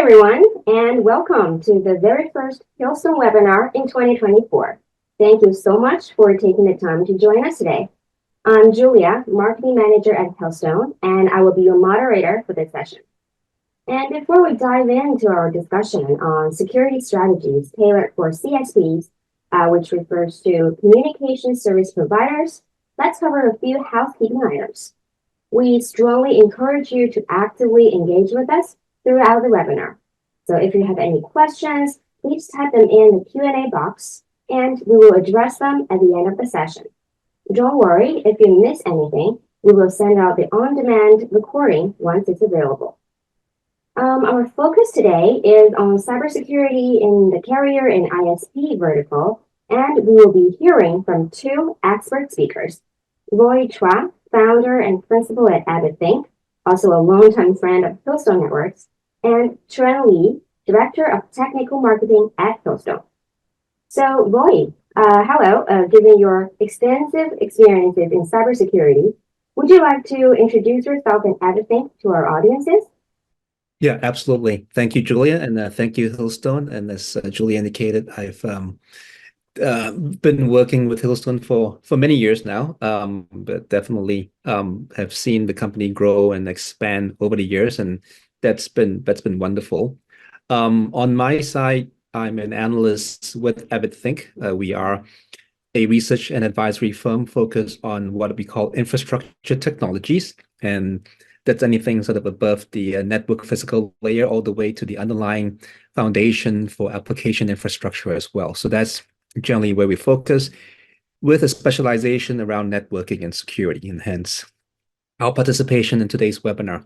everyone, and welcome to the very first Hillstone webinar in 2024. Thank you so much for taking the time to join us today. I'm Julia, Marketing Manager at Hillstone, and I will be your moderator for this session. And before we dive into our discussion on security strategies tailored for CSPs, which refers to communication service providers, let's cover a few housekeeping items. We strongly encourage you to actively engage with us throughout the webinar. So if you have any questions, please type them in the Q&A box, and we will address them at the end of the session. Don't worry, if you miss anything, we will send out the on-demand recording once it's available. Our focus today is on cybersecurity in the carrier and ISP vertical, and we will be hearing from two expert speakers, Roy Chua, founder and principal at AvidThink, also a longtime friend of Hillstone Networks, and Chun Li, Director of Technical Marketing at Hillstone. So, Roy, hello. Given your extensive experiences in cybersecurity, would you like to introduce yourself and AvidThink to our audiences? Yeah, absolutely. Thank you, Julia, and thank you, Hillstone. And as Julia indicated, I've been working with Hillstone for many years now, but definitely have seen the company grow and expand over the years, and that's been wonderful. On my side, I'm an analyst with AvidThink. We are a research and advisory firm focused on what we call infrastructure technologies, and that's anything sort of above the network physical layer all the way to the underlying foundation for application infrastructure as well. So that's generally where we focus, with a specialization around networking and security, and hence our participation in today's webinar.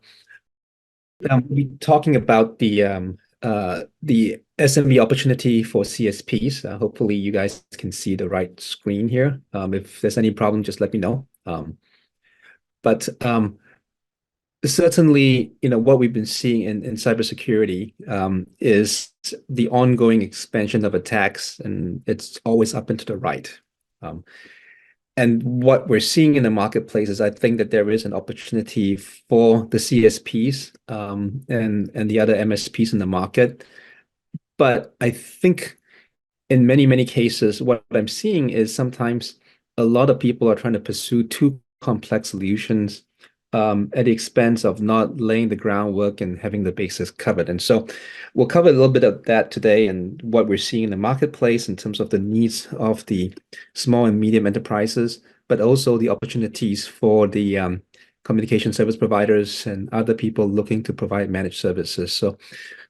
We're talking about the SMB opportunity for CSPs. Hopefully you guys can see the right screen here. If there's any problem, just let me know. Certainly, what we've been seeing in cybersecurity is the ongoing expansion of attacks, and it's always up and to the right. And what we're seeing in the marketplace is I think that there is an opportunity for the CSPs and the other MSPs in the market. But I think in many, many cases, what I'm seeing is sometimes a lot of people are trying to pursue too complex solutions at the expense of not laying the groundwork and having the basis covered. And so we'll cover a little bit of that today and what we're seeing in the marketplace in terms of the needs of the small and medium enterprises, but also the opportunities for the communication service providers and other people looking to provide managed services. So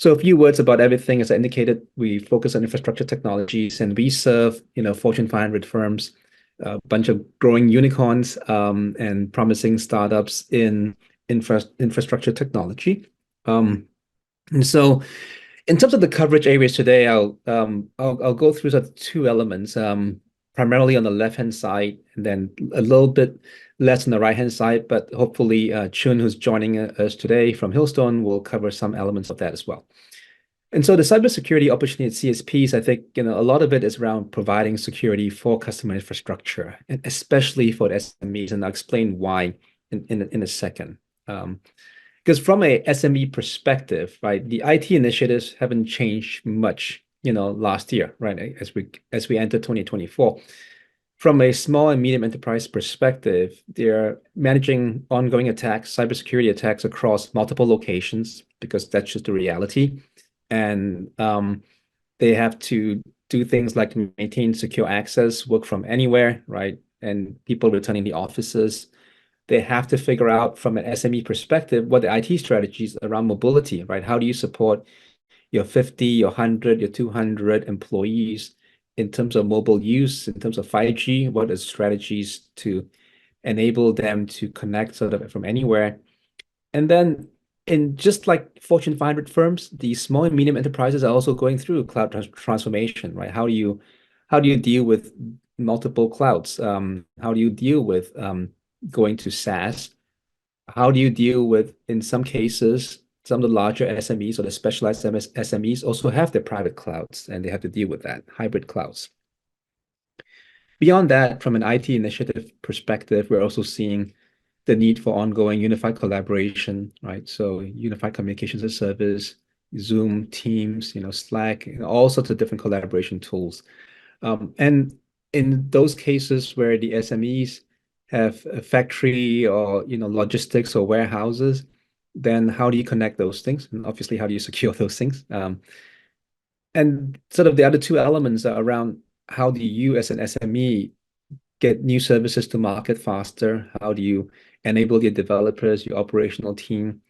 a few words about everything. As I indicated, we focus on infrastructure technologies, and we serve, Fortune 500 firms, a bunch of growing unicorns and promising startups in infrastructure technology. And so in terms of the coverage areas today, I'll go through sort of two elements, primarily on the left-hand side, and then a little bit less on the right-hand side, but hopefully Chun, who's joining us today from Hillstone, will cover some elements of that as well. And so the cybersecurity opportunity at CSPs, I think, a lot of it is around providing security for customer infrastructure, and especially for the SMEs, and I'll explain why in a second. Because from a SME perspective, right, the IT initiatives haven't changed much, last year, right, as we enter 2024. From a small and medium enterprise perspective, they're managing ongoing attacks, cybersecurity attacks across multiple locations, because that's just the reality. And they have to do things like maintain secure access, work from anywhere, right? And people returning to offices. They have to figure out from an SME perspective what the IT strategies around mobility, right? How do you support your 50, your 100, your 200 employees in terms of mobile use, in terms of 5G? What are strategies to enable them to connect sort of from anywhere? And then in just like Fortune 500 firms, the small and medium enterprises are also going through cloud transformation, right? How do you deal with multiple clouds? How do you deal with going to SaaS? How do you deal with, in some cases, some of the larger SMEs or the specialized SMEs also have their private clouds, and they have to deal with that, hybrid clouds. Beyond that, from an IT initiative perspective, we're also seeing the need for ongoing unified collaboration, right? So unified communications as a service, Zoom, Teams, Slack, all sorts of different collaboration tools. And in those cases where the SMEs have a factory or logistics or warehouses, then how do you connect those things? And obviously, how do you secure those things? And sort of the other two elements are around how do you as an SME get new services to market faster? How do you enable your developers, your operational team?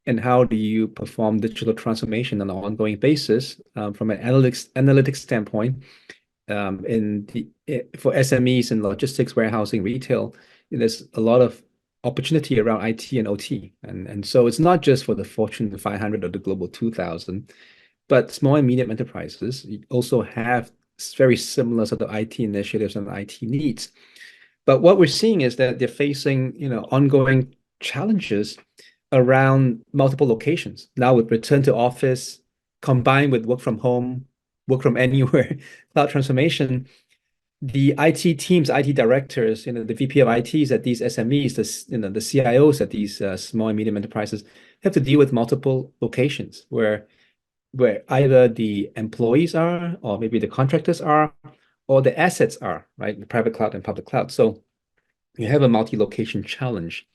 And how do you perform digital transformation on an ongoing basis from an analytics standpoint? For SMEs in logistics, warehousing, retail, there's a lot of opportunity around IT and OT. And so it's not just for the Fortune 500 or the Global 2000, but small and medium enterprises also have very similar sort of IT initiatives and IT needs. But what we're seeing is that they're facing, ongoing challenges around multiple locations. Now with return to office, combined with work from home, work from anywhere, cloud transformation, the IT teams, IT directors, the VP of ITs at these SMEs, the CIOs at these small and medium enterprises have to deal with multiple locations where either the employees are, or maybe the contractors are, or the assets are, right? The private cloud and public cloud. So you have a multi-location challenge.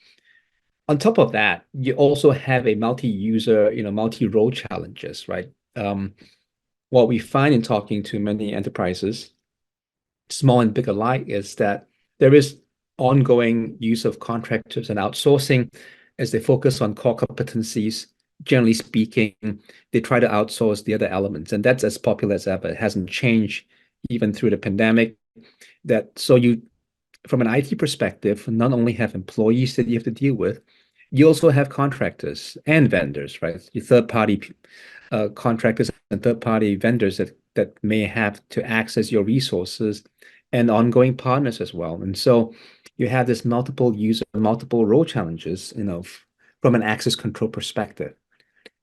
On top of that, you also have a multi-user, multi-role challenges, right? What we find in talking to many enterprises, small and big alike, is that there is ongoing use of contractors and outsourcing as they focus on core competencies. Generally speaking, they try to outsource the other elements, and that's as popular as ever. It hasn't changed even through the pandemic. So you, from an IT perspective, not only have employees that you have to deal with, you also have contractors and vendors, right? Your third-party contractors and third-party vendors that may have to access your resources, and ongoing partners as well. And so you have this multiple user, multiple role challenges, from an access control perspective.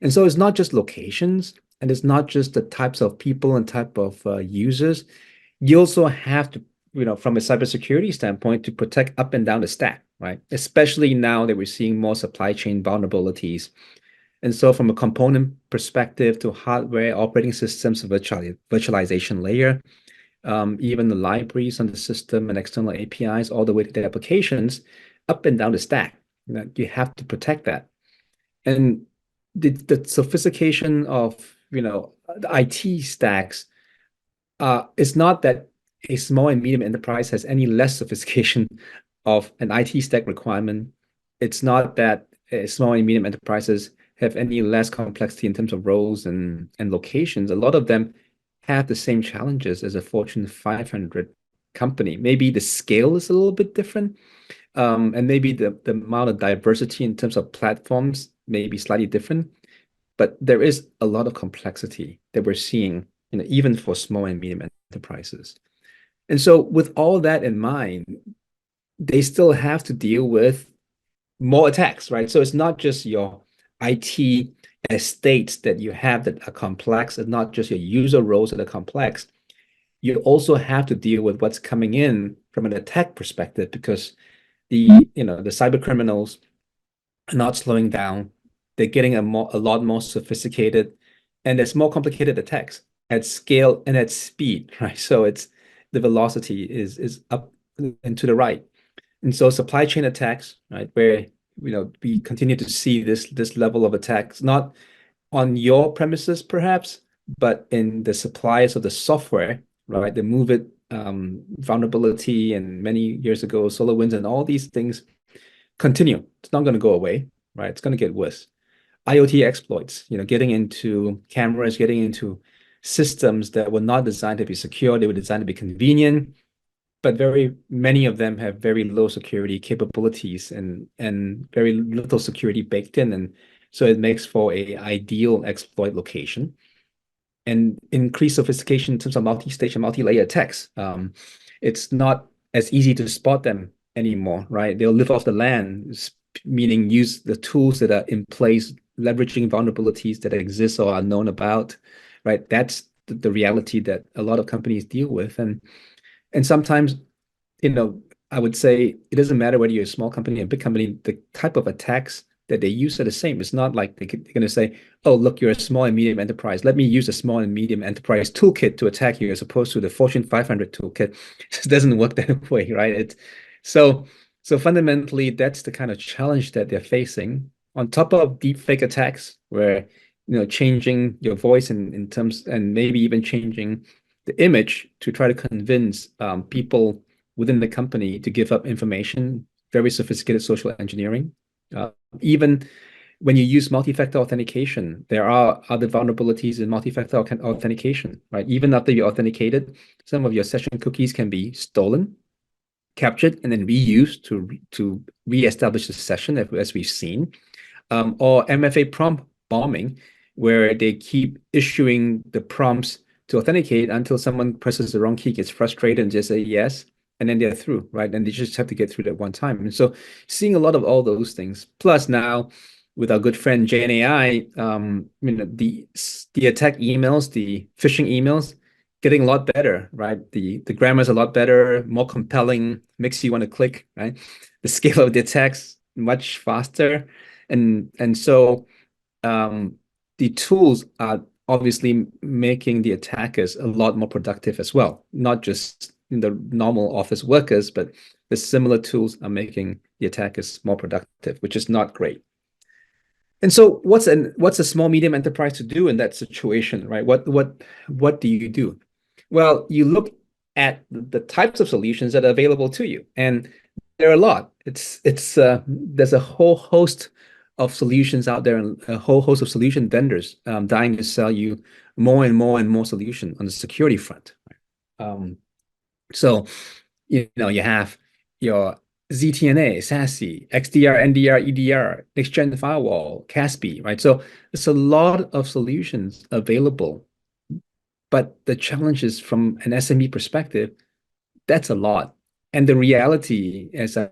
And so it's not just locations, and it's not just the types of people and type of users. You also have to, from a cybersecurity standpoint, to protect up and down the stack, right? Especially now that we're seeing more supply chain vulnerabilities. And so from a component perspective to hardware, operating systems, virtualization layer, even the libraries on the system and external APIs, all the way to the applications, up and down the stack, you have to protect that. And the sophistication of, the IT stacks, it's not that a small and medium enterprise has any less sophistication of an IT stack requirement. It's not that small and medium enterprises have any less complexity in terms of roles and locations. A lot of them have the same challenges as a Fortune 500 company. Maybe the scale is a little bit different, and maybe the amount of diversity in terms of platforms may be slightly different, but there is a lot of complexity that we're seeing, even for small and medium enterprises. And so with all that in mind, they still have to deal with more attacks, right? So it's not just your IT estates that you have that are complex, and not just your user roles that are complex. You also have to deal with what's coming in from an attack perspective, because the cyber criminals are not slowing down. They're getting a lot more sophisticated, and there's more complicated attacks at scale and at speed, right? So it's the velocity is up and to the right. And so supply chain attacks, right, where we continue to see this level of attacks, not on your premises perhaps, but in the suppliers of the software, right? The Move It vulnerability, and many years ago, SolarWinds, and all these things continue. It's not going to go away, right? It's going to get worse. IoT exploits, getting into cameras, getting into systems that were not designed to be secure. They were designed to be convenient, but very many of them have very low security capabilities and very little security baked in. And so it makes for a ideal exploit location. And increased sophistication in terms of multi-stage and multi-layer attacks. It's not as easy to spot them anymore, right? They'll live off the land, meaning use the tools that are in place, leveraging vulnerabilities that exist or are known about, right? That's the reality that a lot of companies deal with. And sometimes, I would say it doesn't matter whether you're a small company or a big company, the type of attacks that they use are the same. It's not like they're going to say, oh, look, you're a small and medium enterprise. Let me use a small and medium enterprise toolkit to attack you as opposed to the Fortune 500 toolkit. It just doesn't work that way, right? So so fundamentally, that's the kind of challenge that they're facing on top of deepfake attacks, where changing your voice in terms and maybe even changing the image to try to convince people within the company to give up information, very sophisticated social engineering. Uh, Even when you use multi-factor authentication, there are other vulnerabilities in multi-factor authentication, right? Even after you're authenticated, some of your session cookies can be stolen, captured, and then reused to reestablish the session, as we've seen. Or MFA prompt bombing, where they keep issuing the prompts to authenticate until someone presses the wrong key, gets frustrated, and just say yes, and then they're through, right? And they just have to get through that one time. And so seeing a lot of all those things. Plus now with our good friend JNAI, the attack emails, the phishing emails, getting a lot better, right? The grammar is a lot better, more compelling, makes you want to click, right? The scale of the attacks much faster. And so the tools are obviously making the attackers a lot more productive as well, not just the normal office workers, but the similar tools are making the attackers more productive, which is not great. And so what's a small medium enterprise to do in that situation, right? What do you do? Well, you look at the types of solutions that are available to you, and there are a lot. There's a whole host of solutions out there, and a whole host of solution vendors dying to sell you more and more and more solution on the security front. Um, so you have your ZTNA, SASE, XDR, NDR, EDR, next gen firewall, CASB, right? So there's a lot of solutions available, but the challenge is from an SME perspective, that's a lot. And the reality, as I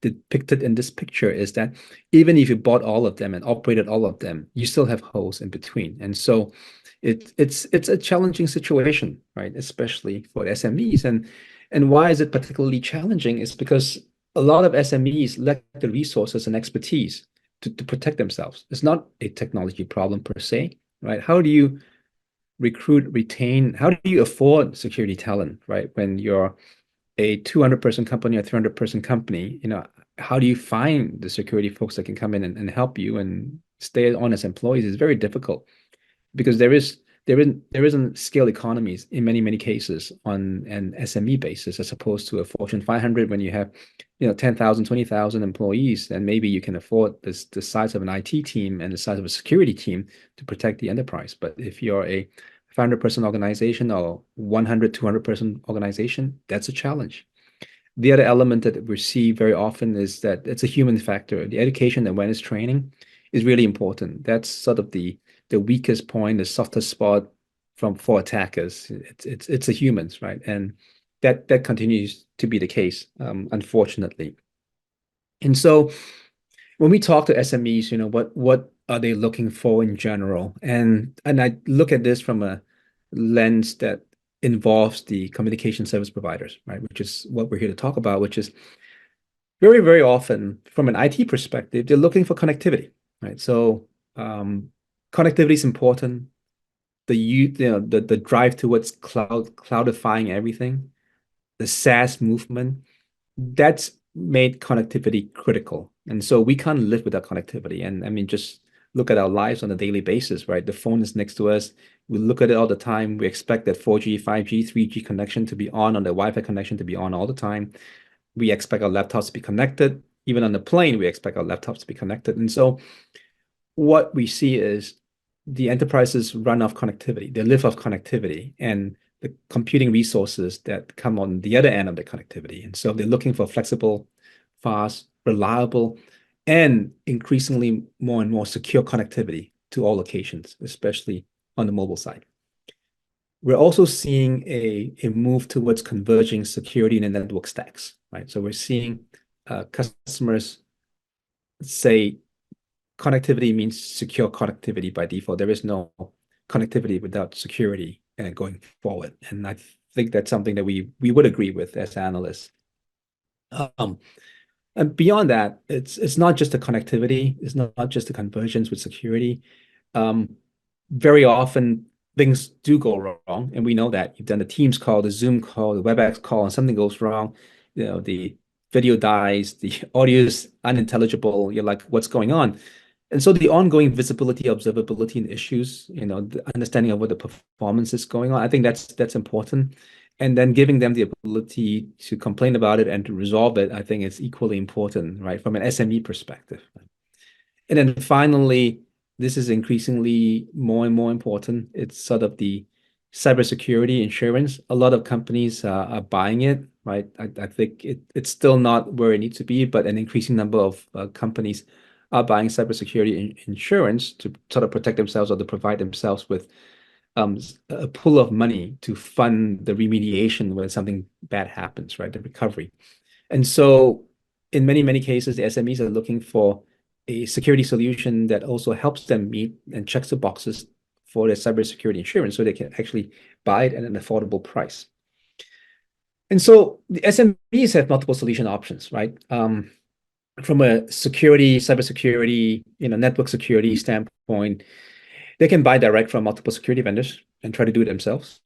depicted in this picture, is that even if you bought all of them and operated all of them, you still have holes in between. And so it's a challenging situation, right? Especially for SMEs. And why is it particularly challenging is because a lot of SMEs lack the resources and expertise to protect themselves. It's not a technology problem per se, right? How do you recruit, retain, how do you afford security talent, right? When you're a 200-person company or 300-person company, how do you find the security folks that can come in and help you and stay on as employees is very difficult because there isn't scale economies in many cases on an SME basis as opposed to a Fortune 500 when you have 10,000, 20,000 employees, and maybe you can afford the size of an IT team and the size of a security team to protect the enterprise. But if you're a 500-person organization or 100, 200-person organization, that's a challenge. The other element that we see very often is that it's a human factor. The education and awareness training is really important. That's sort of the weakest point, the softest spot for attackers. It's the humans, right? And that continues to be the case, unfortunately. And so when we talk to SMEs, what are they looking for in general? And I look at this from a lens that involves the communication service providers, right? Which is what we're here to talk about, which is very, very often from an IT perspective, they're looking for connectivity, right? So connectivity is important. The drive towards cloudifying everything, the SaaS movement, that's made connectivity critical. And so we can't live without connectivity. And I mean, just look at our lives on a daily basis, right? The phone is next to us. We look at it all the time. We expect that 4G, 5G, 3G connection to be on the Wi-Fi connection to be on all the time. We expect our laptops to be connected. Even on the plane, we expect our laptops to be connected. And so what we see is the enterprises run off connectivity. They live off connectivity and the computing resources that come on the other end of the connectivity. And so they're looking for flexible, fast, reliable, and increasingly more and more secure connectivity to all locations, especially on the mobile side. We're also seeing a move towards converging security and network stacks, right? So we're seeing customers say connectivity means secure connectivity by default. There is no connectivity without security going forward. And I think that's something that we would agree with as analysts. And beyond that, it's not just the connectivity, it's not just the conversions with security. Um, Very often things do go wrong, and we know that. You've done the Teams call, the Zoom call, the WebEx call, and something goes wrong. The video dies, the audio is unintelligible. You're like, what's going on? And so the ongoing visibility, observability, and issues, the understanding of what the performance is going on, I think that's important. And then giving them the ability to complain about it and to resolve it, I think is equally important, right, from an SME perspective. And then finally, this is increasingly more and more important. It's sort of the cybersecurity insurance. A lot of companies are buying it, right? I think it's still not where it needs to be, but an increasing number of companies are buying cybersecurity insurance to sort of protect themselves or to provide themselves with a pool of money to fund the remediation when something bad happens, right? The recovery. And so in many, many cases, the SMEs are looking for a security solution that also helps them meet and checks the boxes for their cybersecurity insurance so they can actually buy it at an affordable price. And so the SMEs have multiple solution options, right? From a security, cybersecurity, network security standpoint, they can buy direct from multiple security vendors and try to do it themselves.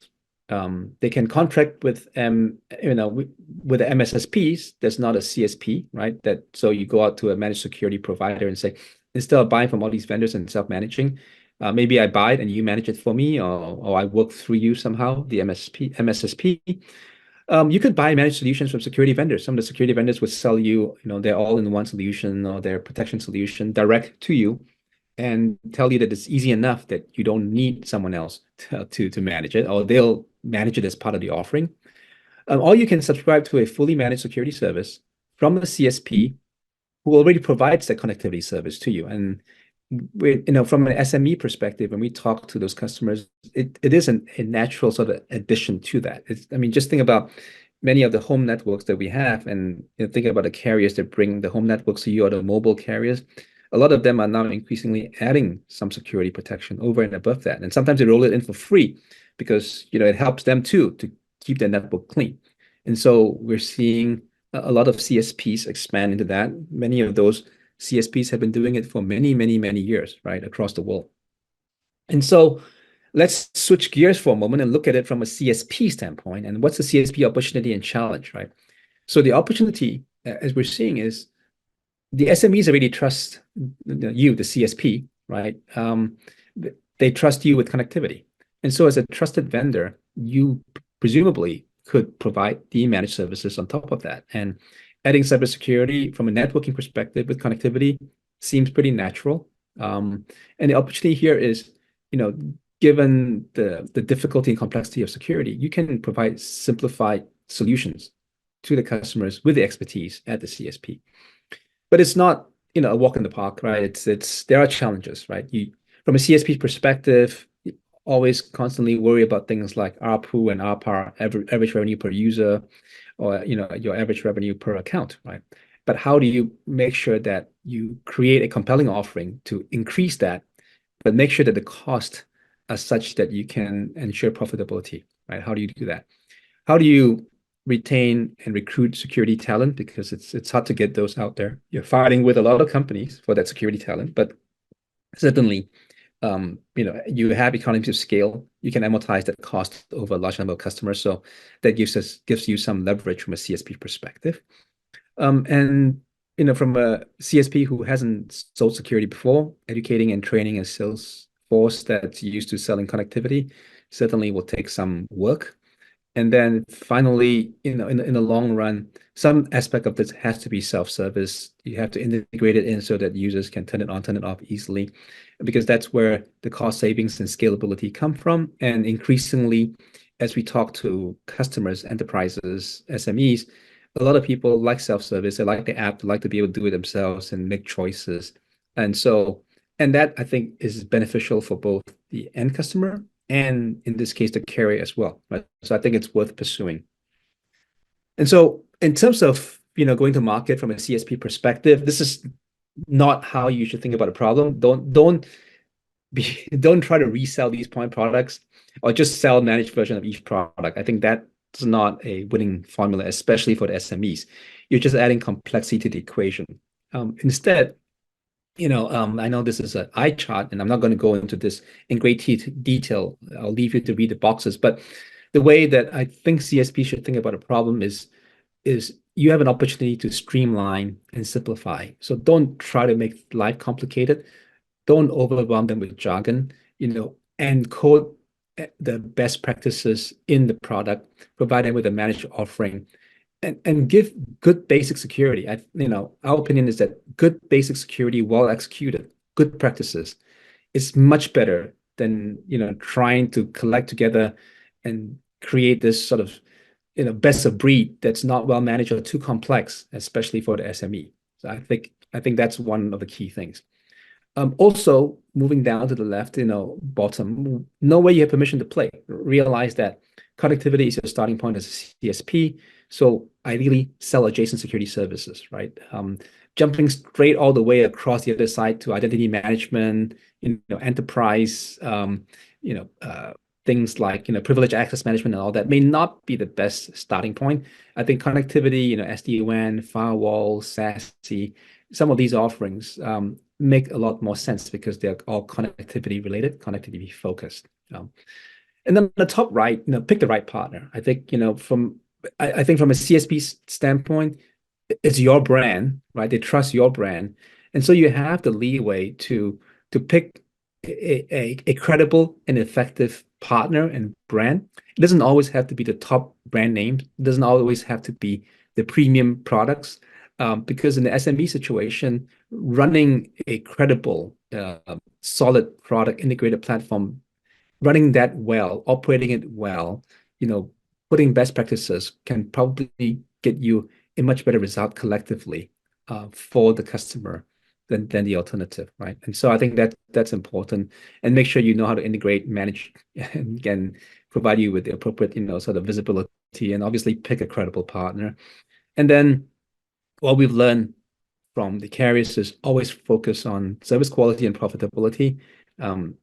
They can contract with with the MSSPs. There's not a CSP, right? So you go out to a managed security provider and say, instead of buying from all these vendors and self-managing, maybe I buy it and you manage it for me, or I work through you somehow, the MSSP. You could buy managed solutions from security vendors. Some of the security vendors would sell you, their all-in-one solution or their protection solution direct to you and tell you that it's easy enough that you don't need someone else to manage it, or they'll manage it as part of the offering. Or you can subscribe to a fully managed security service from a CSP who already provides that connectivity service to you. And from an SME perspective, when we talk to those customers, it is a natural sort of addition to that. Just think about many of the home networks that we have, and think about the carriers that bring the home networks to you, or the mobile carriers. A lot of them are now increasingly adding some security protection over and above that. And sometimes they roll it in for free because it helps them too to keep their network clean. And so we're seeing a lot of CSPs expand into that. Many of those CSPs have been doing it for many, many, many years, right, across the world. And so let's switch gears for a moment and look at it from a CSP standpoint. And what's the CSP opportunity and challenge, right? So the opportunity, as we're seeing, is the SMEs already trust you, the CSP, right? They trust you with connectivity. And so as a trusted vendor, you presumably could provide the managed services on top of that. And adding cybersecurity from a networking perspective with connectivity seems pretty natural. And the opportunity here is, given the difficulty and complexity of security, you can provide simplified solutions to the customers with the expertise at the CSP. But it's not, a walk in the park, right? There are challenges, right? From a CSP perspective, you always constantly worry about things like ARPU and ARPA, average revenue per user, or your average revenue per account, right? But how do you make sure that you create a compelling offering to increase that, but make sure that the cost are such that you can ensure profitability, right? How do you do that? How do you retain and recruit security talent? Because it's hard to get those out there. You're fighting with a lot of companies for that security talent, but certainly, you have economies of scale. You can amortize that cost over a large number of customers. So that gives you some leverage from a CSP perspective. And from a CSP who hasn't sold security before, educating and training a sales force that's used to selling connectivity certainly will take some work. And then finally, in the long run, some aspect of this has to be self-service. You have to integrate it in so that users can turn it on, turn it off easily, because that's where the cost savings and scalability come from. And increasingly, as we talk to customers, enterprises, SMEs, a lot of people like self-service. They like the app. They like to be able to do it themselves and make choices. And that I think is beneficial for both the end customer and in this case, the carrier as well, right? So I think it's worth pursuing. And so in terms of, going to market from a CSP perspective, this is not how you should think about a problem. Don't try to resell these point products or just sell a managed version of each product. I think that not a winning formula, especially for the SMEs. You're just adding complexity to the equation. Instead, I know this is an eye chart, and I'm not going to go into this in great detail. I'll leave you to read the boxes. But the way that I think CSP should think about a problem is you have an opportunity to streamline and simplify. So don't try to make life complicated. Don't overwhelm them with jargon, and code the best practices in the product, provide them with a managed offering, and give good basic security. Our opinion is that good basic security, well executed, good practices is much better than trying to collect together and create this sort of best of breed that's not well managed or too complex, especially for the SME. So I think that's one of the key things. Also, moving down to the left, bottom, know where you have permission to play. Realize that connectivity is your starting point as a CSP. So ideally, sell adjacent security services, right? Jumping straight all the way across the other side to identity management, enterprise, things like privileged access management and all that may not be the best starting point. I think connectivity, SD-WAN, firewall, SASE, some of these offerings make a lot more sense because they're all connectivity related, connectivity focused. And then the top right, pick the right partner. I think from a CSP standpoint, it's your brand, right? They trust your brand, and so you have the leeway to pick a credible and effective partner and brand. It doesn't always have to be the top brand name. It doesn't always have to be the premium products, because in the SME situation, running a credible, solid product integrated platform, running that well, operating it well, putting best practices can probably get you a much better result collectively for the customer than the alternative, right? And so I think that's important. And make sure you know how to integrate, manage, and provide you with the appropriate, sort of visibility, and obviously pick a credible partner. And then what we've learned from the carriers is always focus on service quality and profitability.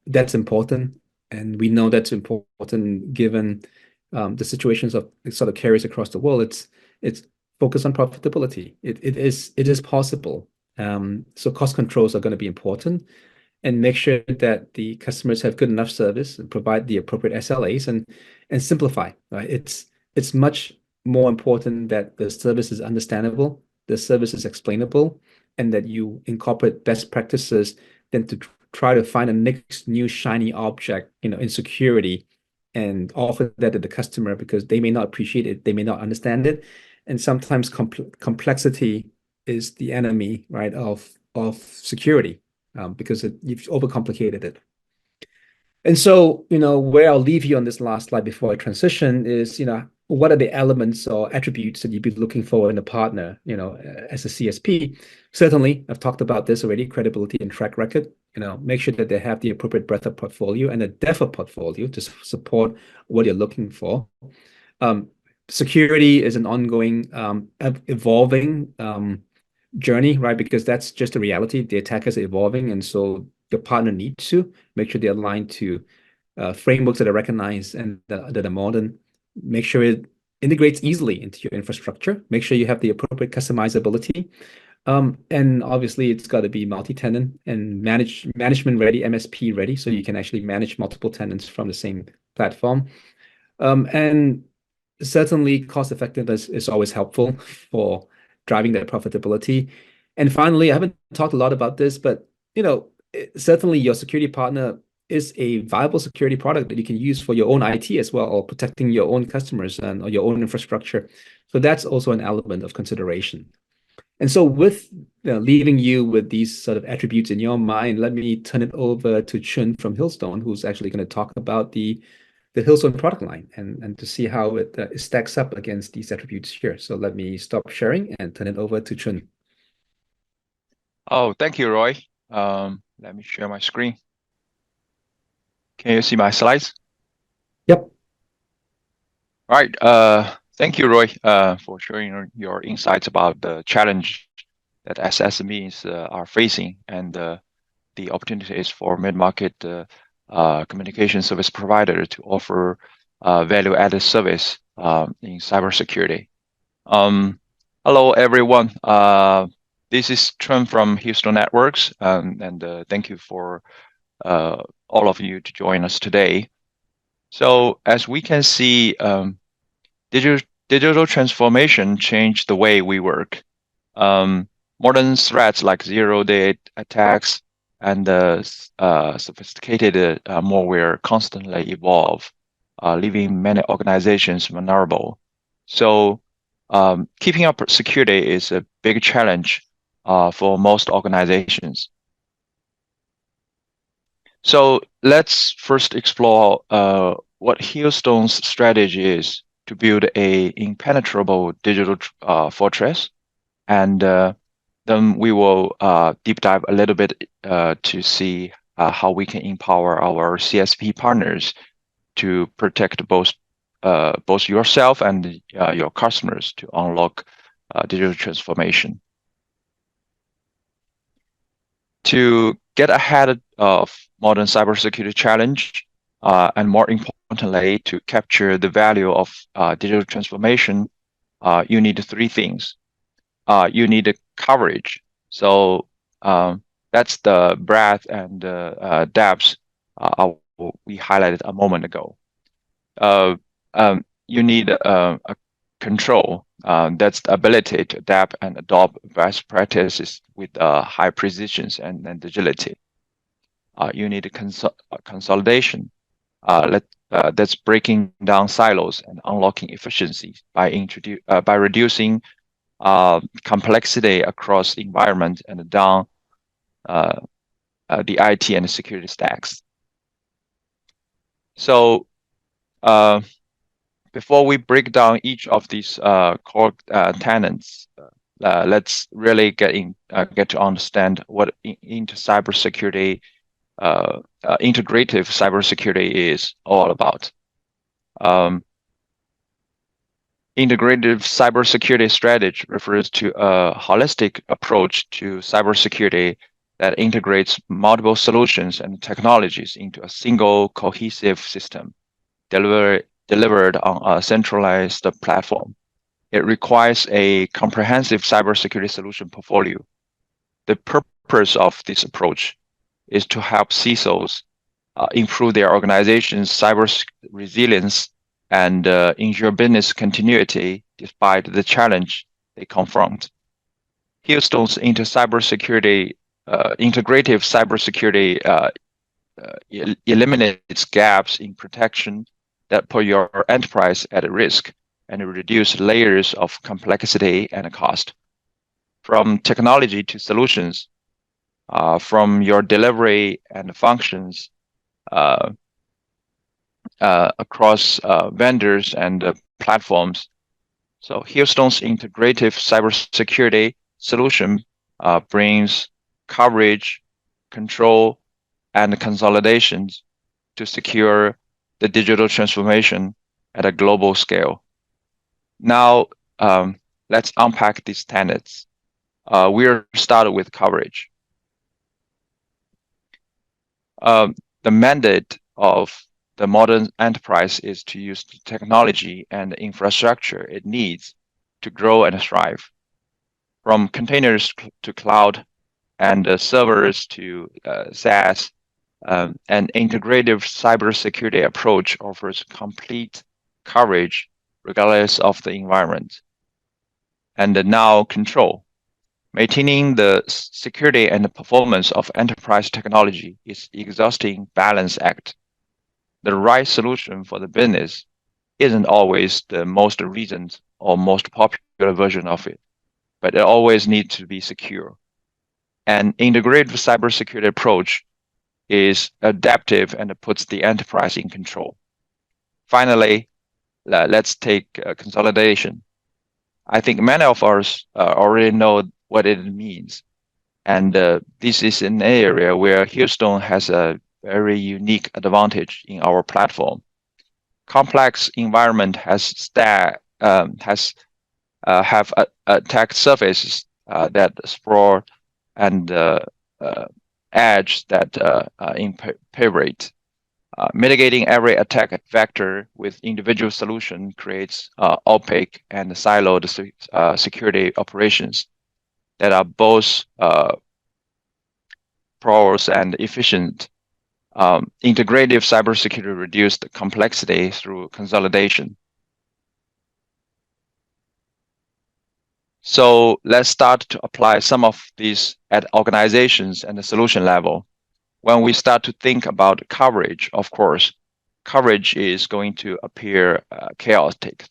That's important. And we know that's important given the situations of sort of carriers across the world. It's focus on profitability. It is possible. So cost controls are going to be important, and make sure that the customers have good enough service and provide the appropriate SLAs and simplify. Right? It's much more important that the service is understandable, the service is explainable, and that you incorporate best practices than to try to find a next new shiny object, in security and offer that to the customer because they may not appreciate it, they may not understand it. And sometimes complexity is the enemy, right, of security, because you've overcomplicated it. And so, where I'll leave you on this last slide before I transition is, what are the elements or attributes that you'd be looking for in a partner, as a CSP? Certainly, I've talked about this already, credibility and track record. Make sure that they have the appropriate breadth of portfolio and a depth of portfolio to support what you're looking for. Security is an ongoing, evolving journey, right? Because that's just the reality. The attack is evolving, and so your partner needs to make sure they're aligned to frameworks that are recognized and that are modern. Make sure it integrates easily into your infrastructure. Make sure you have the appropriate customizability. And obviously, it's got to be multi-tenant and management ready, MSP ready, so you can actually manage multiple tenants from the same platform. And certainly, cost effectiveness is always helpful for driving that profitability. And finally, I haven't talked a lot about this, but certainly your security partner is a viable security product that you can use for your own IT as well, or protecting your own customers or your own infrastructure. So that's also an element of consideration. And so with leaving you with these sort of attributes in your mind, let me turn it over to Chun from Hillstone, who's actually going to talk about the Hillstone product line and to see how it stacks up against these attributes here. So let me stop sharing and turn it over to Chun. Oh, thank you, Roy. Let me share my screen. Can you see my slides? Yep. All right. Thank you, Roy, for sharing your insights about the challenge that SMEs are facing and the opportunities for mid-market communication service provider to offer value-added service in cybersecurity. Hello, everyone. This is Chun from Hillstone Networks, and thank you for all of you to join us today. So as we can see, digital transformation changed the way we work. Modern threats like zero-day attacks and sophisticated malware constantly evolve, leaving many organizations vulnerable. So keeping up security is a big challenge for most organizations. So let's first explore what Hillstone's strategy is to build a impenetrable digital fortress, and then we will deep dive a little bit to see how we can empower our CSP partners to protect both yourself and your customers to unlock digital transformation. To get ahead of modern cybersecurity challenge, and more importantly, to capture the value of digital transformation, you need three things. You need coverage. So that's the breadth and depth we highlighted a moment ago. You need a control. That's the ability to adapt and adopt best practices with high precision and agility. You need consolidation. That's breaking down silos and unlocking efficiency by reducing complexity across the environment and down the IT and the security stacks. So before we break down each of these core tenets, let's really get to understand what integrative cybersecurity is all about. Integrative cybersecurity strategy refers to a holistic approach to cybersecurity that integrates multiple solutions and technologies into a single cohesive system delivered on a centralized platform. It requires a comprehensive cybersecurity solution portfolio. The purpose of this approach is to help CISOs improve their organization's cyber resilience and ensure business continuity despite the challenge they confront. Hillstone's integrative cybersecurity eliminates gaps in protection that put your enterprise at risk and reduce layers of complexity and cost. From technology to solutions, from your delivery and functions, across vendors and platforms. So Hillstone's integrative cybersecurity solution brings coverage, control, and consolidations to secure the digital transformation at a global scale. Now, let's unpack these tenets. We're started with coverage. The mandate of the modern enterprise is to use the technology and the infrastructure it needs to grow and thrive. From containers to cloud and servers to SaaS, an integrative cybersecurity approach offers complete coverage regardless of the environment. And now control. Maintaining the security and the performance of enterprise technology is an exhausting balance act. The right solution for the business isn't always the most recent or most popular version of it, but it always needs to be secure. An integrated cybersecurity approach is adaptive and puts the enterprise in control. Finally, let's take consolidation. I think many of us already know what it means. And this is an area where Hillstone has a very unique advantage in our platform. Complex environment have attack surfaces that sprawl and edge that imperate. Mitigating every attack vector with individual solution creates opaque and siloed security operations that are both porous and efficient. Integrative cybersecurity reduced complexity through consolidation. So let's start to apply some of these at organizations and the solution level. When we start to think about coverage, of course, coverage is going to appear chaotic.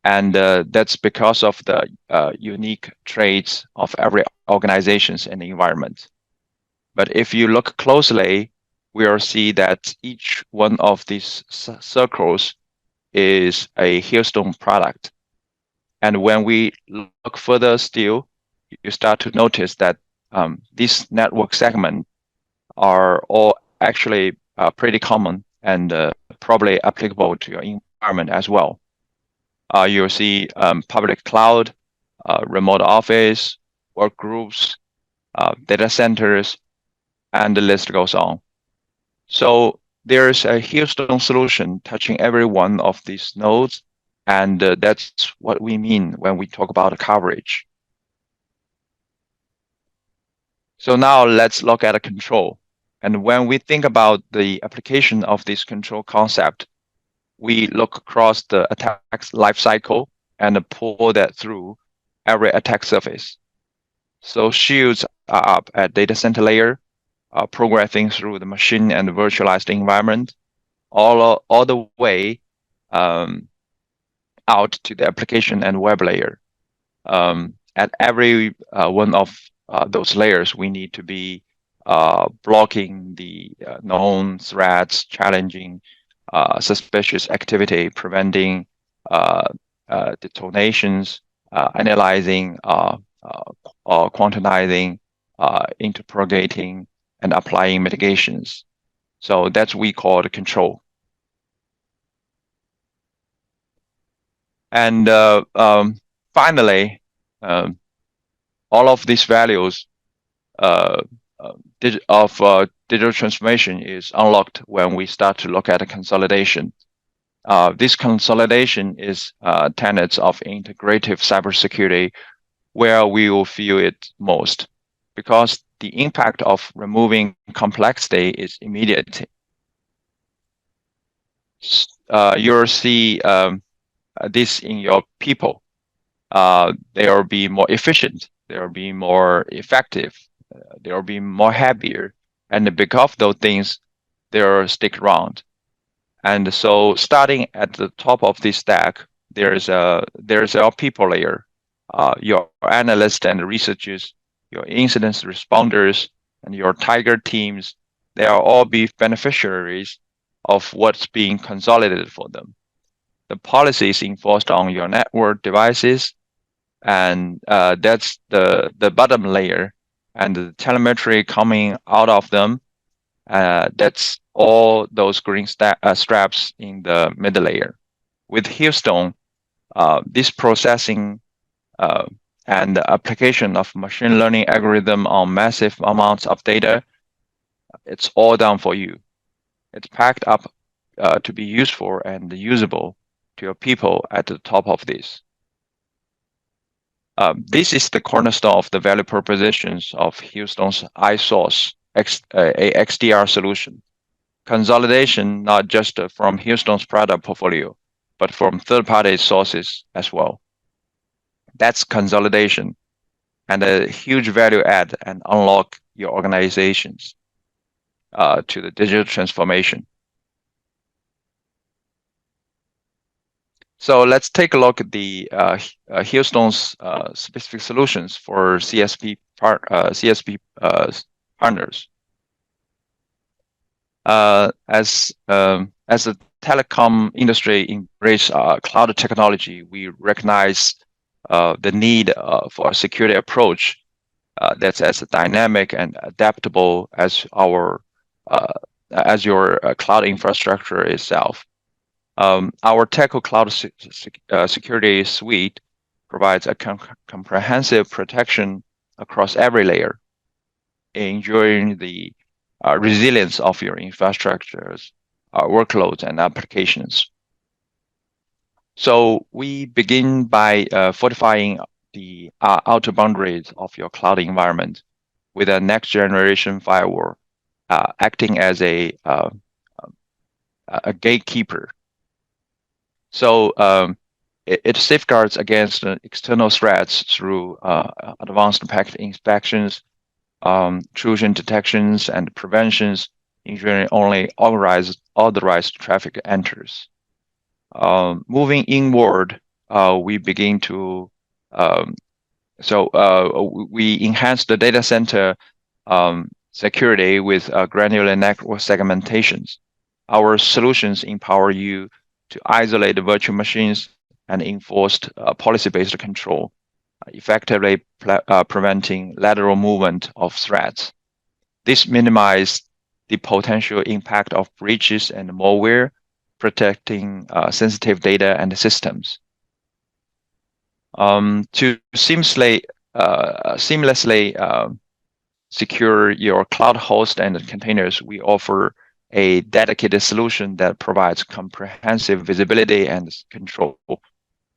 And that's because of the unique traits of every organizations and environment. But if you look closely, we will see that each one of these circles is a Hillstone product. And when we look further still, you start to notice that these network segments are all actually pretty common and probably applicable to your environment as well. You'll see public cloud, remote office, work groups, data centers, and the list goes on. So there's a Hillstone solution touching every one of these nodes, and that's what we mean when we talk about coverage. So now let's look at a control. And when we think about the application of this control concept, we look across the attack's lifecycle and pull that through every attack surface. So shields are up at data center layer, progressing through the machine and the virtualized environment, all the way out to the application and web layer. At every one of those layers, we need to be blocking the known threats, challenging suspicious activity, preventing detonations, analyzing, quantizing, interrogating, and applying mitigations. So that's what we call the control. And finally, all of these values of digital transformation is unlocked when we start to look at a consolidation. This consolidation is tenets of integrative cybersecurity, where we will feel it most, because the impact of removing complexity is immediate. You'll see this in your people. They will be more efficient, they will be more effective, they will be more happier, and because of those things, they'll stick around. And so starting at the top of this stack, there's a people layer, your analysts and researchers, your incident responders, and your Tiger teams. They are all be beneficiaries of what's being consolidated for them. The policy is enforced on your network devices, and that's the bottom layer, and the telemetry coming out of them. That's all those green straps in the middle layer. With Hillstone, this processing and the application of machine learning algorithm on massive amounts of data, it's all done for you. It's packed up to be useful and usable to your people at the top of this. This is the cornerstone of the value propositions of Hillstone's iSource XDR solution. Consolidation, not just from Hillstone's product portfolio, but from third-party sources as well. That's consolidation, and a huge value add and unlock your organizations to the digital transformation. So let's take a look at the Hillstone's specific solutions for CSP partners. As the telecom industry embrace cloud technology, we recognize the need for a security approach that's as dynamic and adaptable as your cloud infrastructure itself. Our Teco Cloud Security Suite provides a comprehensive protection across every layer, ensuring the resilience of your infrastructures workloads and applications. So we begin by fortifying the outer boundaries of your cloud environment with a next generation firewall, acting as a gatekeeper. So it safeguards against external threats through advanced packet inspections, intrusion detections, and preventions, ensuring only authorized traffic enters. Moving inward, we begin to we enhance the data center security with granular network segmentations. Our solutions empower you to isolate the virtual machines and enforce policy-based control, effectively preventing lateral movement of threats. This minimizes the potential impact of breaches and malware, protecting sensitive data and systems. To seamlessly secure your cloud host and containers, we offer a dedicated solution that provides comprehensive visibility and control.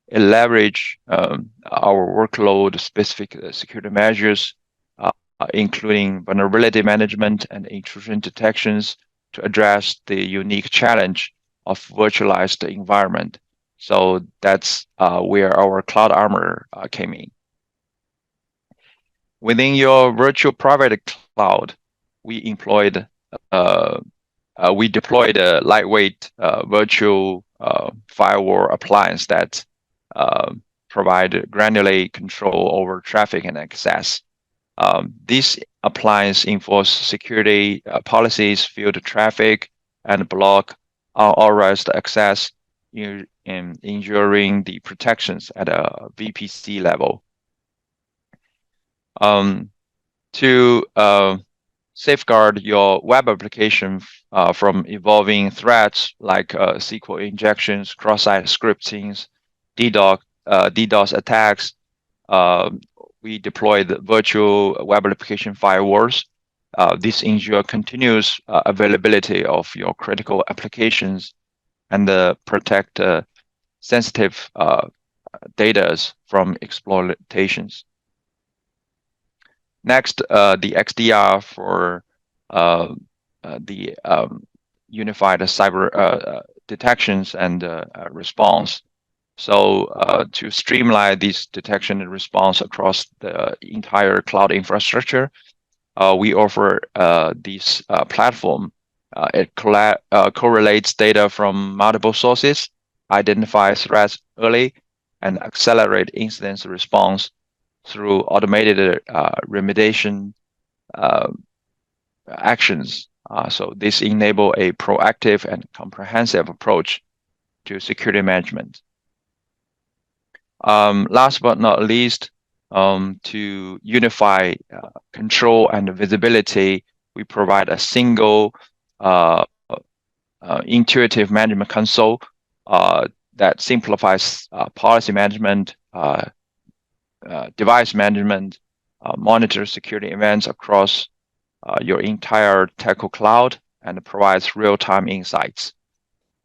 It leverages our workload-specific security measures, including vulnerability management and intrusion detections, to address the unique challenge of virtualized environment. So that's where our Cloud Armor came in. Within your virtual private cloud, we deployed a lightweight virtual firewall appliance that provide granular control over traffic and access. This appliance enforces security policies, filter traffic, and block unauthorized access, in ensuring the protections at a VPC level. To safeguard your web application from evolving threats like SQL injections, cross-site scriptings, DDoS attacks, we deployed virtual web application firewalls. This ensures continuous availability of your critical applications and protect sensitive data from exploitations. Next, the XDR for the unified cyber detections and response. So to streamline this detection and response across the entire cloud infrastructure, we offer this platform. It correlates data from multiple sources, identifies threats early, and accelerate incident response through automated remediation actions. So this enables a proactive and comprehensive approach to security management. Last but not least, to unify control and visibility, we provide a single intuitive management console that simplifies policy management, device management, monitor security events across your entire telco cloud, and provides real-time insights.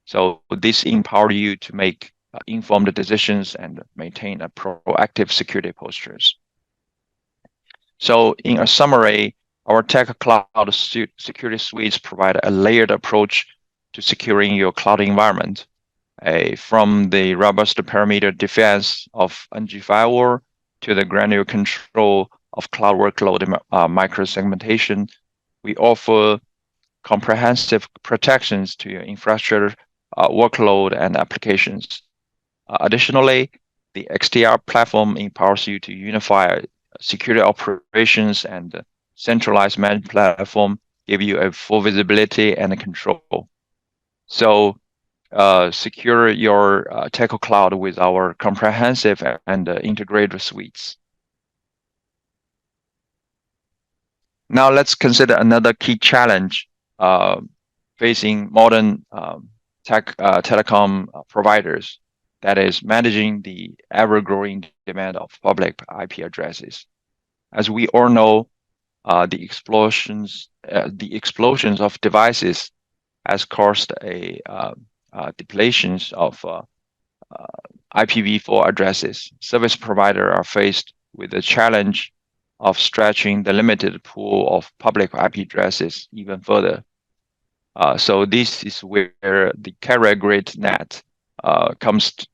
So this empowers you to make informed decisions and maintain a proactive security postures. So in a summary, our tech cloud security suites provide a layered approach to securing your cloud environment, from the robust perimeter defense of NG firewall to the granular control of cloud workload microsegmentation. We offer comprehensive protections to your infrastructure, workload, and applications. Additionally, the XDR platform empowers you to unify security operations and centralized management platform, give you a full visibility and control. So secure your telco cloud with our comprehensive and integrated suites. Now let's consider another key challenge facing modern telecom providers, that is managing the ever-growing demand of public IP addresses. As we all know, the explosions of devices has caused a depletion of IPv4 addresses. Service providers are faced with the challenge of stretching the limited pool of public IP addresses even further. So this is where the carrier grade NAT comes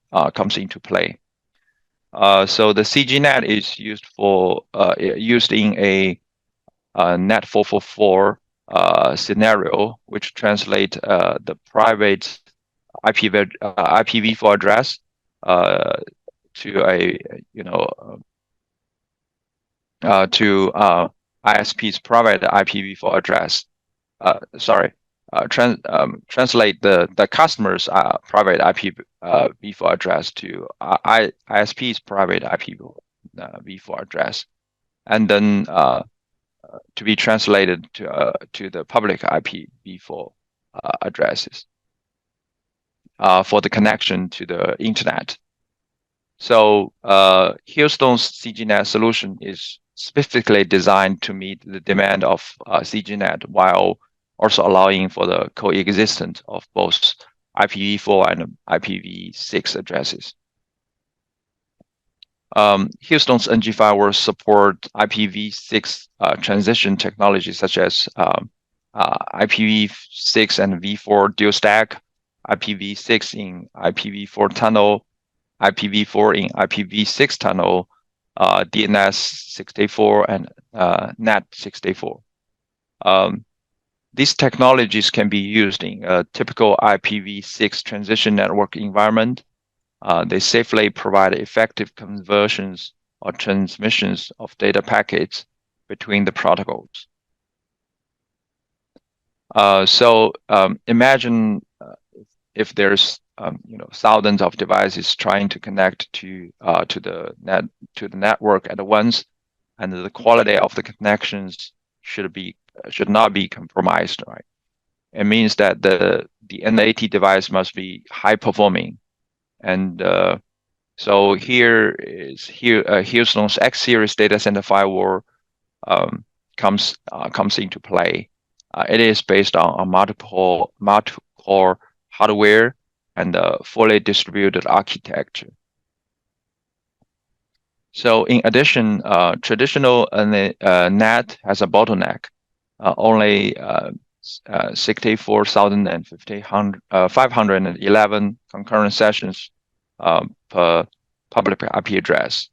into play. So the CGNAT is used in a NAT 444 scenario, which translate the private IPv4 address to a to ISP's private IPv4 address. Translate the customer's private IPv4 address to ISP's private IPv4 address, and then to be translated to the public IPv4 addresses for the connection to the internet. So Hillstone's CGNAT solution is specifically designed to meet the demand of CGNAT while also allowing for the coexistence of both IPv4 and IPv6 addresses. Hillstone's NG firewalls support IPv6 transition technologies such as IPv6 and v4 dual stack, IPv6 in IPv4 tunnel, IPv4 in IPv6 tunnel, DNS 64 and NAT 64. These technologies can be used in a typical IPv6 transition network environment. They safely provide effective conversions or transmissions of data packets between the protocols. So imagine if there's thousands of devices trying to connect to the network at once, and the quality of the connections should not be compromised, right? It means that the NAT device must be high performing, and so Hillstone's X series data center firewall comes into play. It is based on multiple core hardware and a fully distributed architecture. So in addition, traditional NAT has a bottleneck, only 64,511 concurrent sessions per public IP address.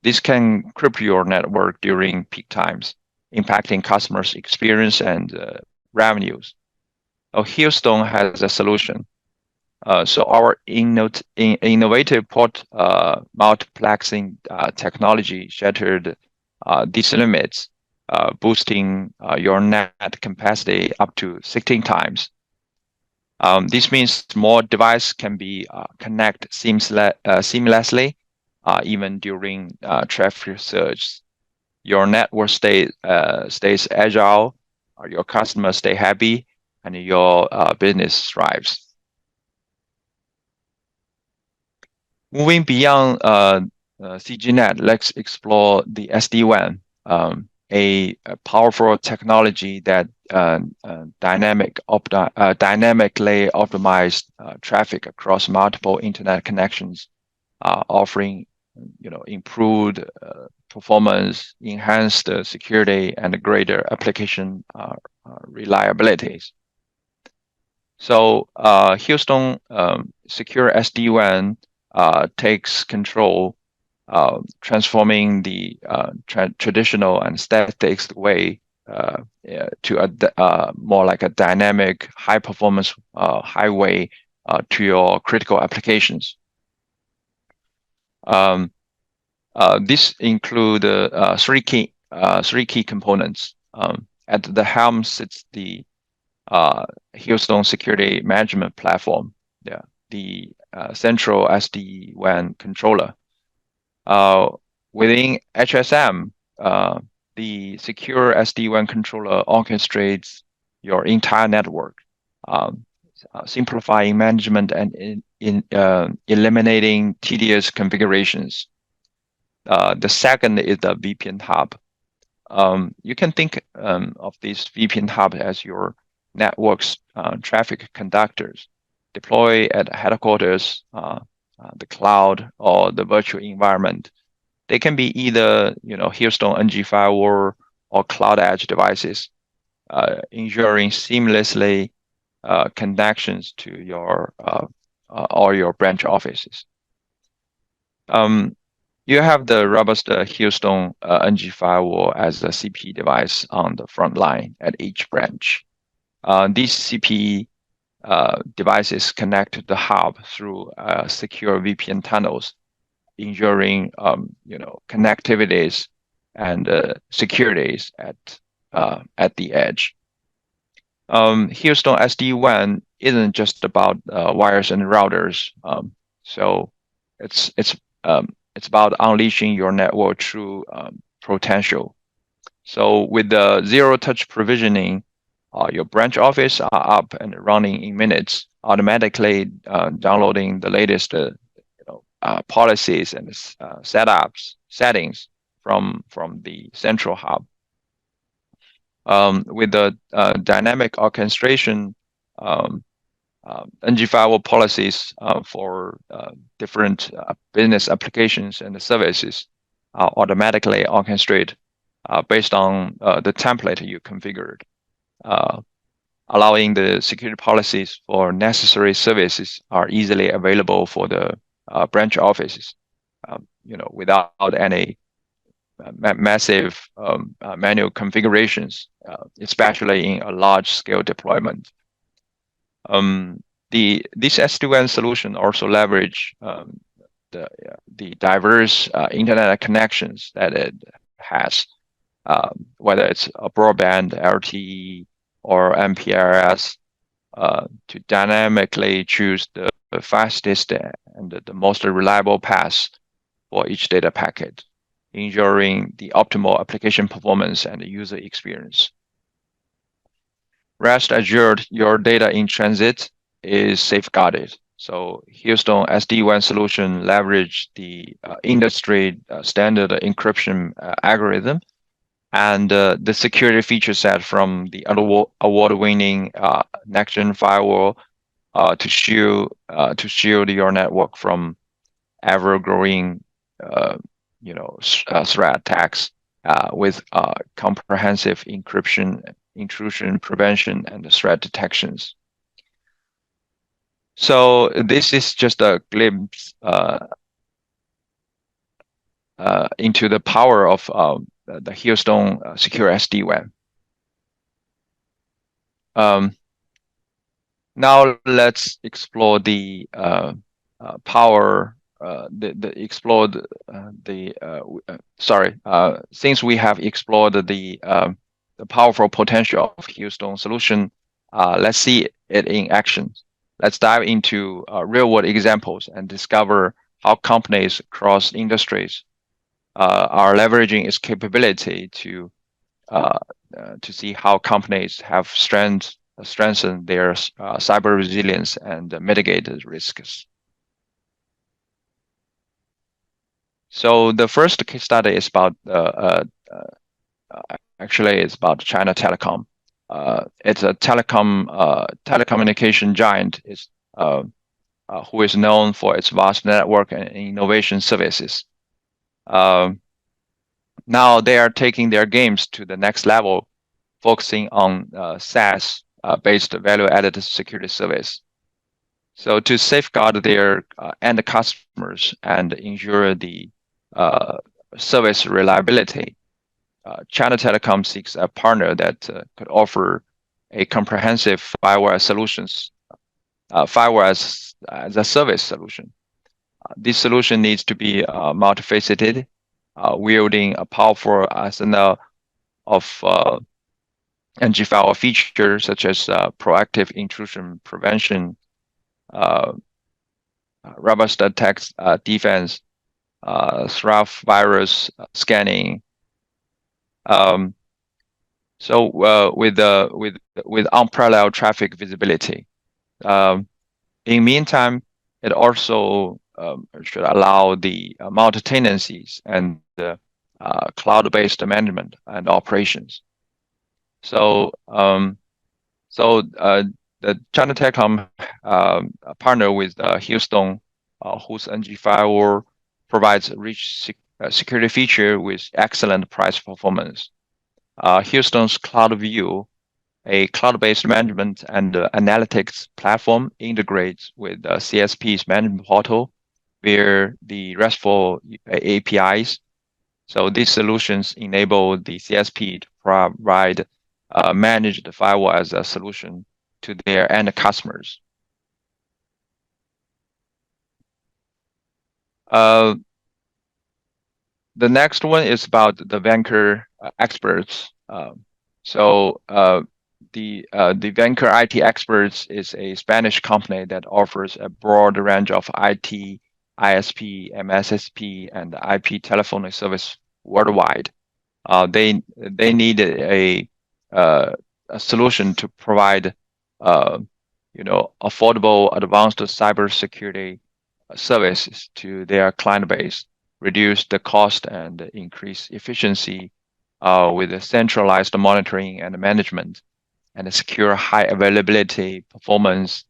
This can cripple your network during peak times, impacting customers' experience and revenues. Hillstone has a solution. So our innovative port multiplexing technology shattered these limits, boosting your NAT capacity up to 16 times. This means more devices can be connect seamlessly, even during traffic surge. Your network stays agile, your customers stay happy, and your business thrives. Moving beyond CGNAT, let's explore the SD-WAN, a powerful technology that dynamically optimized traffic across multiple internet connections, offering improved performance, enhanced security, and greater application reliabilities. So Hillstone Secure SD-WAN takes control, transforming the traditional and static way to a more like a dynamic, high-performance highway to your critical applications. This include three key components. At the helm sits the Hillstone Security Management Platform, the central SD-WAN controller. Within HSM, the secure SD-WAN controller orchestrates your entire network, simplifying management and eliminating tedious configurations. The second is the VPN hub. You can think of this VPN hub as your networks traffic conductors, deploy at headquarters, the cloud, or the virtual environment. They can be either Hillstone NG firewall or cloud edge devices, ensuring seamlessly connections to your all your branch offices. You have the robust Hillstone NG firewall as a CP device on the front line at each branch. These CP devices connect to the hub through secure VPN tunnels, ensuring connectivities and securities at the edge. Hillstone SD-WAN isn't just about wires and routers, so it's about unleashing your network true potential. So with the zero-touch provisioning, your branch office are up and running in minutes, automatically downloading the latest policies and settings from the central hub. With the dynamic orchestration, NG firewall policies for different business applications and services are automatically orchestrated based on the template you configured, allowing the security policies for necessary services are easily available for the branch offices, without any massive manual configurations, especially in a large-scale deployment. This SD-WAN solution also leverage the diverse internet connections that it has, whether it's a broadband, LTE, or MPLS, to dynamically choose the fastest and the most reliable path for each data packet, ensuring the optimal application performance and user experience. Rest assured, your data in transit is safeguarded. So Hillstone SD-WAN solution leverage the industry standard encryption algorithm and the security feature set from the award-winning next-gen firewall to shield your network from ever-growing threat attacks with comprehensive encryption, intrusion prevention, and threat detections. So this is just a glimpse into the power of the Hillstone Secure SD-WAN. Now let's explore the power. Since we have explored the powerful potential of Hillstone solution, let's see it in action. Let's dive into real-world examples and discover how companies across industries are leveraging its capability to see how companies have strengthened their cyber resilience and mitigated risks. So the first case study is about actually it's about China Telecom. It's a telecommunication giant who is known for its vast network and innovation services. Now they are taking their games to the next level, focusing on SaaS-based value-added security service. So to safeguard their end customers and ensure the service reliability, China Telecom seeks a partner that could offer a comprehensive firewall solutions, firewall as a service solution. This solution needs to be multifaceted, wielding a powerful arsenal of NG firewall features such as proactive intrusion prevention, robust attack defense, threat virus scanning. So with unparalleled traffic visibility. In meantime, it also should allow the multi-tenancies and cloud-based management and operations. So So the China Telecom partner with Hillstone, whose NG firewall provides rich security feature with excellent price performance. Hillstone's CloudView, a cloud-based management and analytics platform, integrates with CSP's management portal via the RESTful APIs. So these solutions enable the CSP to provide managed firewall as a solution to their end customers. The next one is about the Vanker experts. The Vanker IT Experts is a Spanish company that offers a broad range of IT, ISP, MSSP, and IP telephony service worldwide. They needed a solution to provide affordable, advanced cybersecurity services to their client base, reduce the cost and increase efficiency with a centralized monitoring and management, and secure high availability, performance,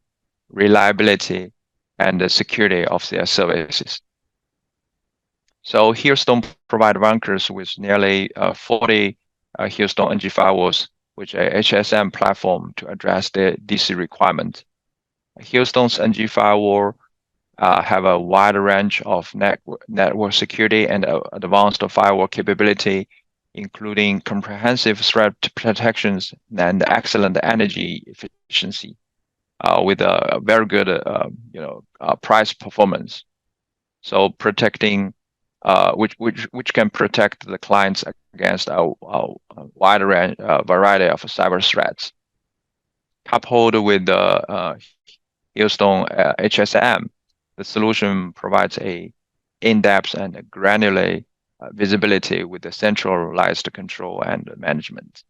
reliability, and the security of their services. So Hillstone provide bankers with nearly 40 Hillstone NG firewalls, which are HSM platform to address the DC requirement. Hillstone's NG firewall have a wide range of network security and advanced firewall capability, including comprehensive threat protections and excellent energy efficiency, with a very good price performance. So protecting which can protect the clients against a wide variety of cyber threats. Coupled with the Hillstone HSM, the solution provides a in-depth and granular visibility with the centralized control and management.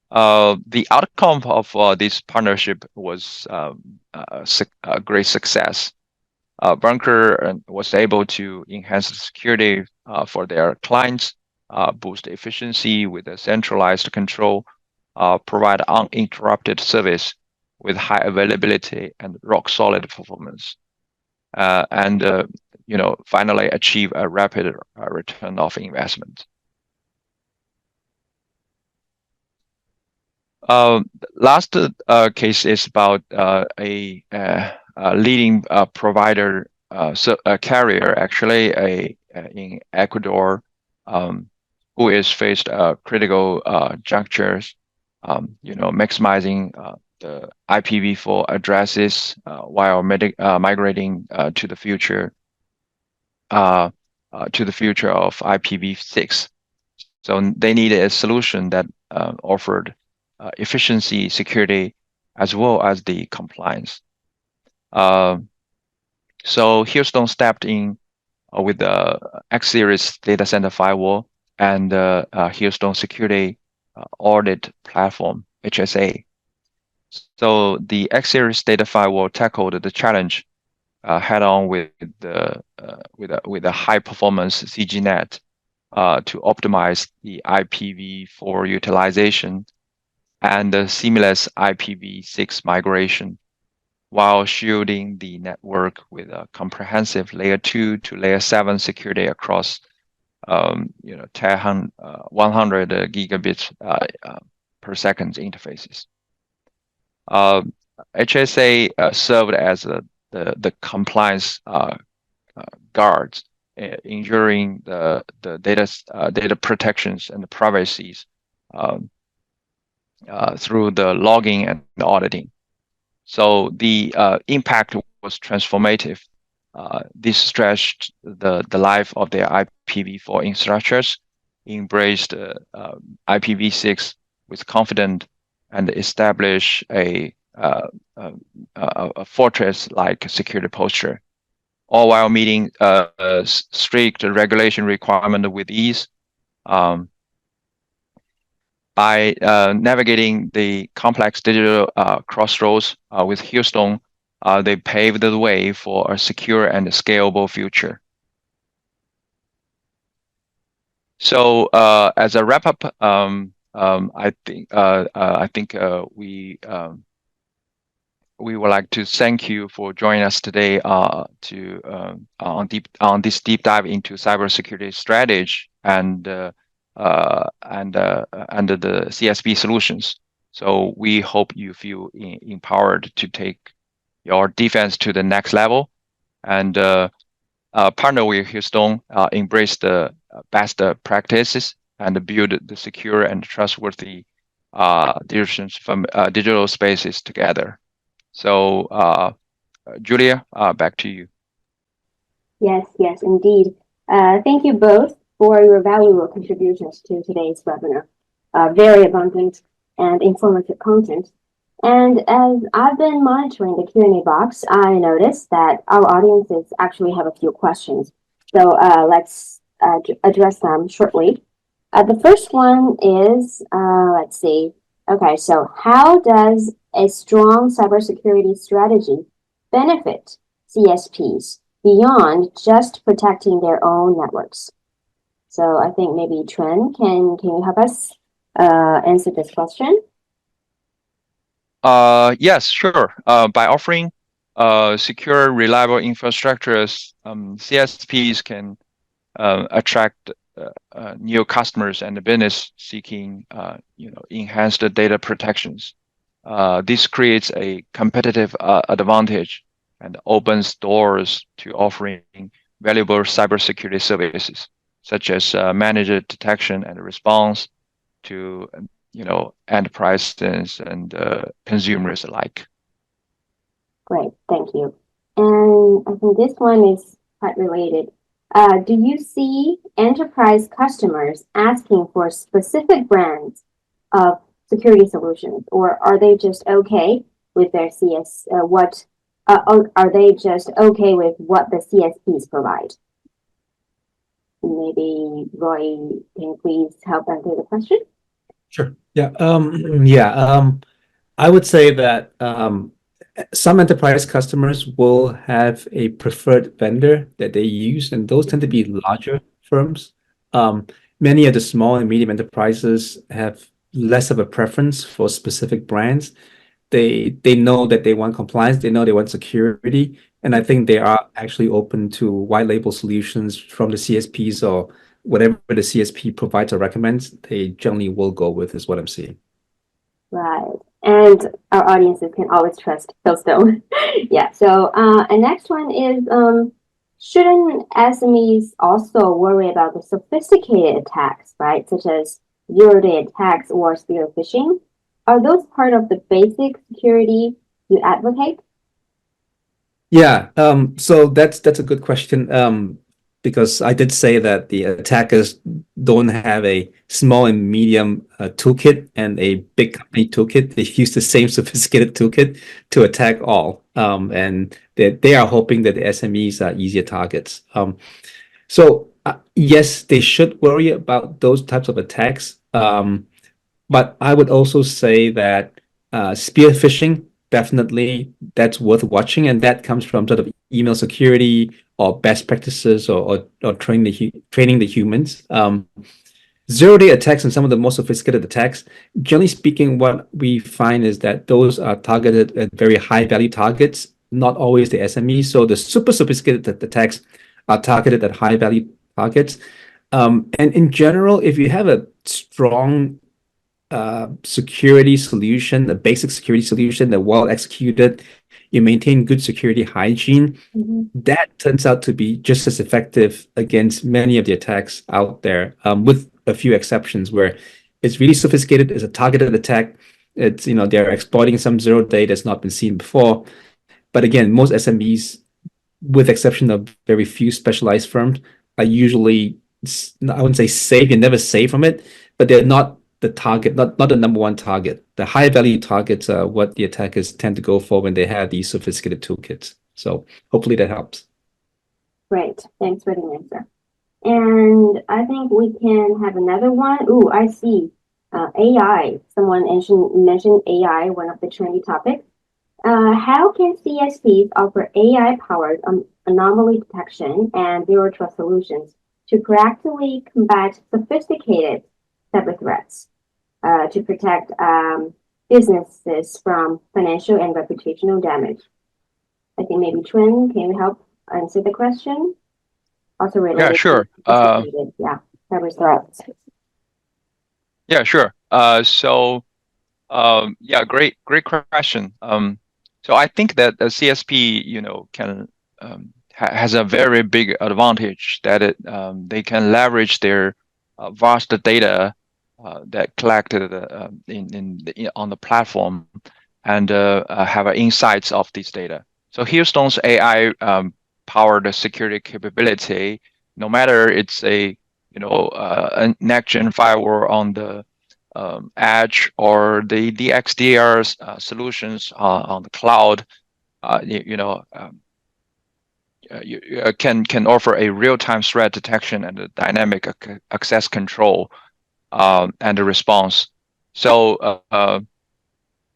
The outcome of this partnership was a great success. Bunker was able to enhance the security for their clients, boost efficiency with a centralized control, provide uninterrupted service with high availability and rock solid performance, and finally achieve a rapid return of investment. Last case is about a leading provider, a carrier actually, in Ecuador, who is faced critical junctures, maximizing the IPv4 addresses while migrating to the future of IPv6. So they needed a solution that offered efficiency, security, as well as the compliance. So Hillstone stepped in with the X-Series data center firewall and Hillstone security audit platform, HSA. So the X-Series data firewall tackled the challenge head-on with a high-performance CGNet to optimize the IPv4 utilization and the seamless IPv6 migration, while shielding the network with a comprehensive layer 2 to layer 7 security across 100 gigabits per second interfaces. HSA served as the compliance guards, ensuring the data protections and the privacies through the logging and the auditing. So the impact was transformative. This stretched the life of their IPv4 infrastructures, embraced IPv6 with confidence, and established a fortress-like security posture, all while meeting strict regulation requirement with ease. By navigating the complex digital crossroads with Hillstone, they paved the way for a secure and scalable future. So as a wrap-up, I think we would like to thank you for joining us today on this deep dive into cybersecurity strategy and under the CSP solutions. So we hope you feel empowered to take your defense to the next level and partner with Hillstone, embrace the best practices and build the secure and trustworthy digital spaces together. So, Julia, back to you. Yes, yes, indeed. Thank you both for your valuable contributions to today's webinar. Very abundant and informative content. And as I've been monitoring the Q&A box, I noticed that our audiences actually have a few questions. So let's address them shortly. The first one is, let's see. Okay, so how does a strong cybersecurity strategy benefit CSPs beyond just protecting their own networks? So I think maybe Chun, can you help us answer this question? Yes, sure. By offering secure, reliable infrastructures, CSPs can attract new customers and the business seeking, enhanced data protections. This creates a competitive advantage and opens doors to offering valuable cybersecurity services, such as managed detection and response to enterprises and consumers alike. Great, thank you. And I think this one is quite related. Do you see enterprise customers asking for specific brands of security solutions, or are they just okay with their are they just okay with what the CSPs provide? Maybe Roy, can you please help answer the question? Sure. Yeah. I would say that some enterprise customers will have a preferred vendor that they use, and those tend to be larger firms. Many of the small and medium enterprises have less of a preference for specific brands. They know that they want compliance, they know they want security, and I think they are actually open to white label solutions from the CSPs or whatever the CSP provides or recommends. They generally will go with, is what I'm seeing. Right. And our audiences can always trust Hillstone. Yeah. So, and next one is, shouldn't SMEs also worry about the sophisticated attacks, right? Such as zero-day attacks or spear phishing? Are those part of the basic security you advocate? Yeah. So that's a good question. Because I did say that the attackers don't have a small and medium toolkit and a big company toolkit. They use the same sophisticated toolkit to attack all. And they are hoping that the SMEs are easier targets. So yes, they should worry about those types of attacks. But I would also say that spear phishing, definitely that's worth watching, and that comes from sort of email security or best practices or training the humans. Zero-day attacks and some of the more sophisticated attacks, generally speaking, what we find is that those are targeted at very high-value targets, not always the SME. So the super sophisticated attacks are targeted at high-value targets. And in general, if you have a strong security solution, a basic security solution that well executed, you maintain good security hygiene, that turns out to be just as effective against many of the attacks out there, with a few exceptions where it's really sophisticated, it's a targeted attack, it's, they're exploiting some zero day that's not been seen before. But again, most SMEs, with exception of very few specialized firms, are usually, I wouldn't say safe, you're never safe from it, but they're not the target, not the number one target. The high value targets are what the attackers tend to go for when they have these sophisticated toolkits. So hopefully that helps. Great. Thanks for the answer. And I think we can have another one. Ooh, I see. AI. Someone mentioned AI, one of the trendy topics. How can CSPs offer AI-powered anomaly detection and zero trust solutions to proactively combat sophisticated cyber threats? to protect businesses from financial and reputational damage. I think maybe Chun, can you help answer the question? Also related Yeah, sure. to cyber threats. Yeah, sure. Yeah, great question. So I think that the CSP, can has a very big advantage that they can leverage their vast data that collected on the platform and have insights of this data. So Hillstone's AI powered security capability, no matter it's a next-gen firewall on the edge or the XDR solutions on the cloud, you can offer a real-time threat detection and a dynamic access control and a response. So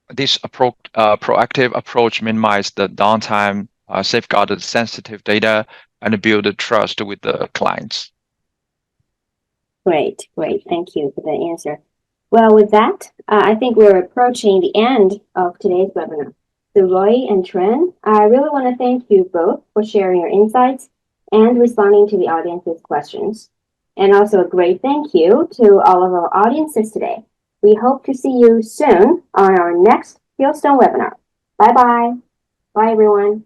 this proactive approach minimizes the downtime, safeguarded sensitive data, and build trust with the clients. Great. Thank you for the answer. Well, with that, I think we're approaching the end of today's webinar. So Roy and Chun, I really want to thank you both for sharing your insights and responding to the audience's questions. And also a great thank you to all of our audiences today. We hope to see you soon on our next Hillstone webinar. Bye-bye. Bye, everyone.